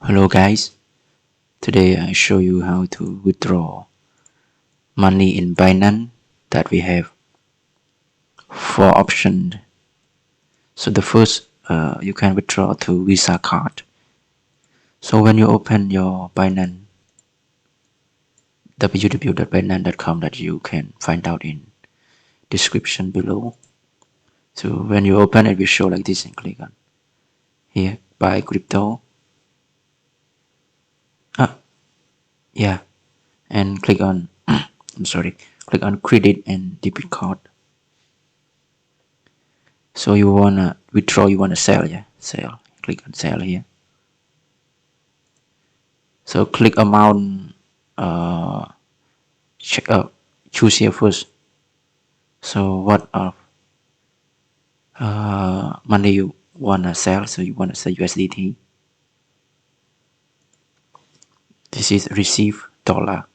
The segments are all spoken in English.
Hello guys, today I show you how to withdraw money in Binance that we have four options. So the first, you can withdraw to Visa card. So when you open your Binance, www.binance.com, that you can find out in description below. So when you open it will show like this and click on here, buy crypto. Yeah, and click on, click on credit and debit card. So you wanna withdraw, you wanna sell, yeah, sell. Click on sell here. So click amount, check out, choose here first. So what of money you wanna sell? So you wanna sell USDT. This is receive dollar.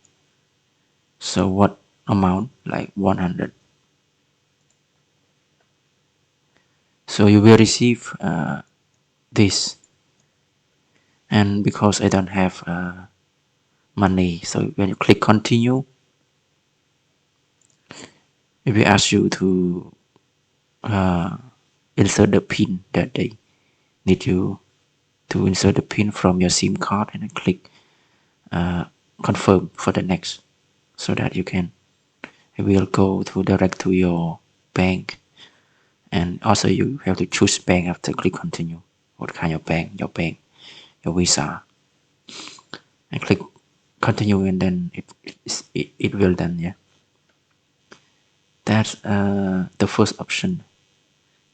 So what amount? Like 100. So you will receive this. And because I don't have money, so when you click continue, it will ask you to insert the pin that they need you to insert the pin from your SIM card, and then click confirm for the next, so that you can, it will go to direct to your bank. And also you have to choose bank after click continue, what kind of bank, your Visa, and click continue, and then it will done. Yeah, that's the first option.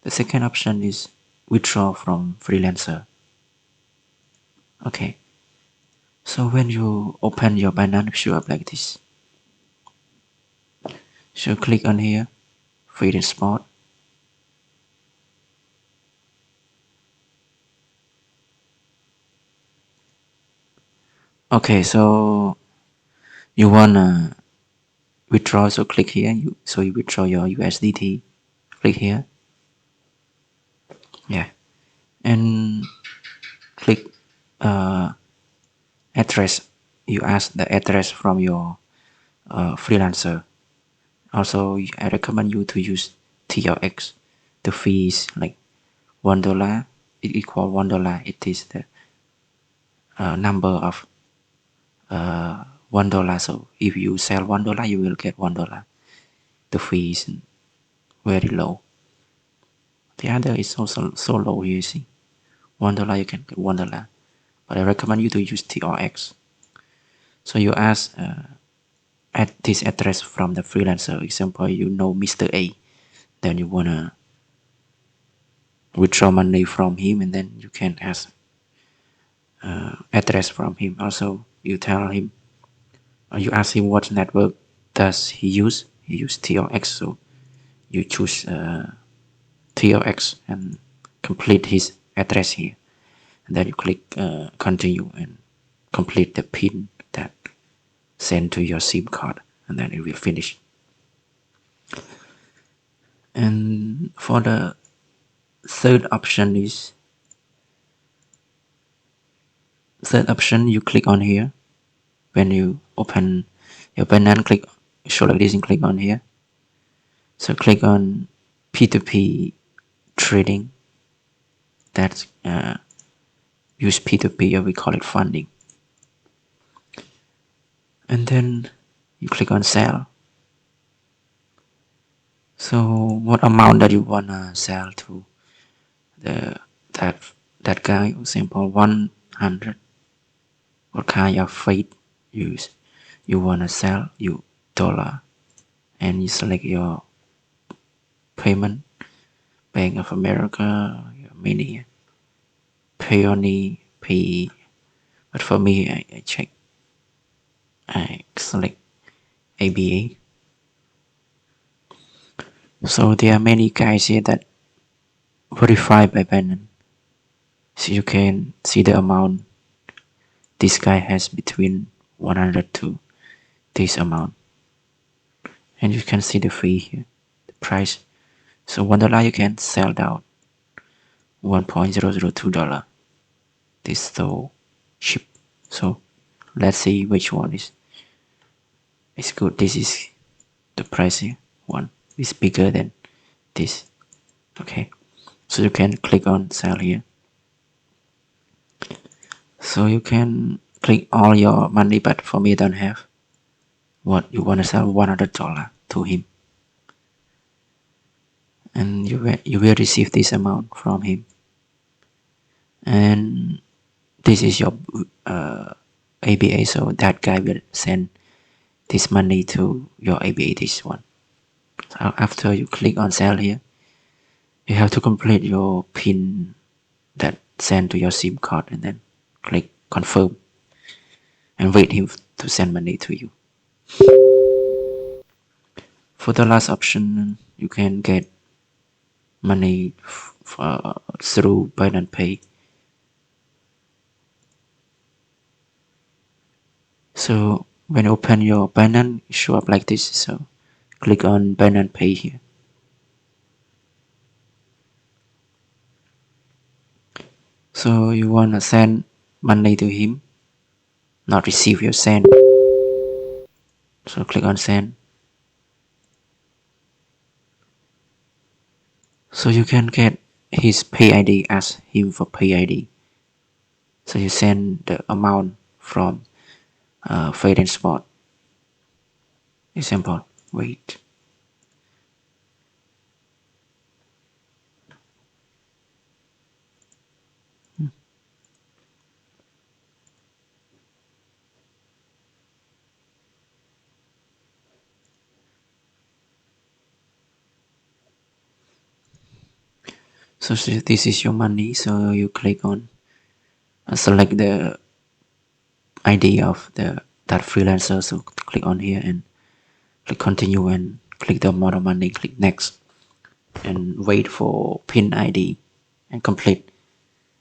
The second option is withdraw from Freelancer. Okay, so when you open your Binance, it show up like this. So click on here, free spot. Okay, so you wanna withdraw, so click here. You withdraw your USDT. Click here. Yeah, and click address. You ask the address from your freelancer. Also, I recommend you to use TRX. The fee is like $1. It equal $1. It is the number of $1. So if you sell $1, you will get $1. The fee is very low. The other is also so low here. You see, $1 you can get $1. But I recommend you to use TRX. So you ask at this address from the freelancer. Example, you know Mr. A, then you wanna withdraw money from him, and then you can ask address from him. Also, you tell him, you ask him what network does he use. He use TRX, so you choose TRX and complete his address here, and then you click continue and complete the pin that sent to your SIM card, and then it will finish. And for the third option, you click on here. When you open your Binance, click show like this and click on here. So click on P2P trading. That's use P2P, or we call it funding. And then you click on sell. So what amount that you wanna sell to that guy? For example, 100. What kind of freight you wanna sell? You dollar, and you select your payment, Bank of America, your mini, Payoneer, Pay. But for me, I select ABA. So there are many guys here that verified by Binance. So you can see the amount this guy has between 100 to this amount. And you can see the fee here, the price. So $1 you can sell down $1.002. This is so ship. So let's see which one is good. This is the price here. One is bigger than this. Okay, so you can click on sell here. So you can click all your money, but for me I don't have. What you want to sell $100 to him, and you will receive this amount from him, and this is your ABA. So that guy will send this money to your ABA. This one. So after you click on sell here, you have to complete your PIN that sent to your SIM card, and then click confirm and wait him to send money to you. For the last option, you can get money through Binance Pay. So when you open your Binance, it show up like this. So click on Binance Pay here. So you wanna send money to him, not receive your send. So click on send. So you can get his pay ID, ask him for pay ID. So you send the amount from Fade and Spot. Example, wait. So this is your money. So you click on select the ID of that freelancer. So click on here and click continue and click the amount of money. Click next and wait for PIN ID and complete.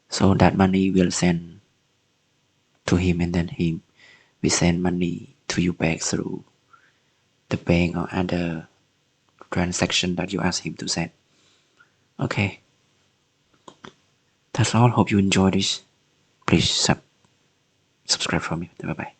So that money will send to him, and then he will send money to you back through the bank or other transaction that you ask him to send. Okay, that's all. Hope you enjoy this. Please subscribe for me. Bye bye.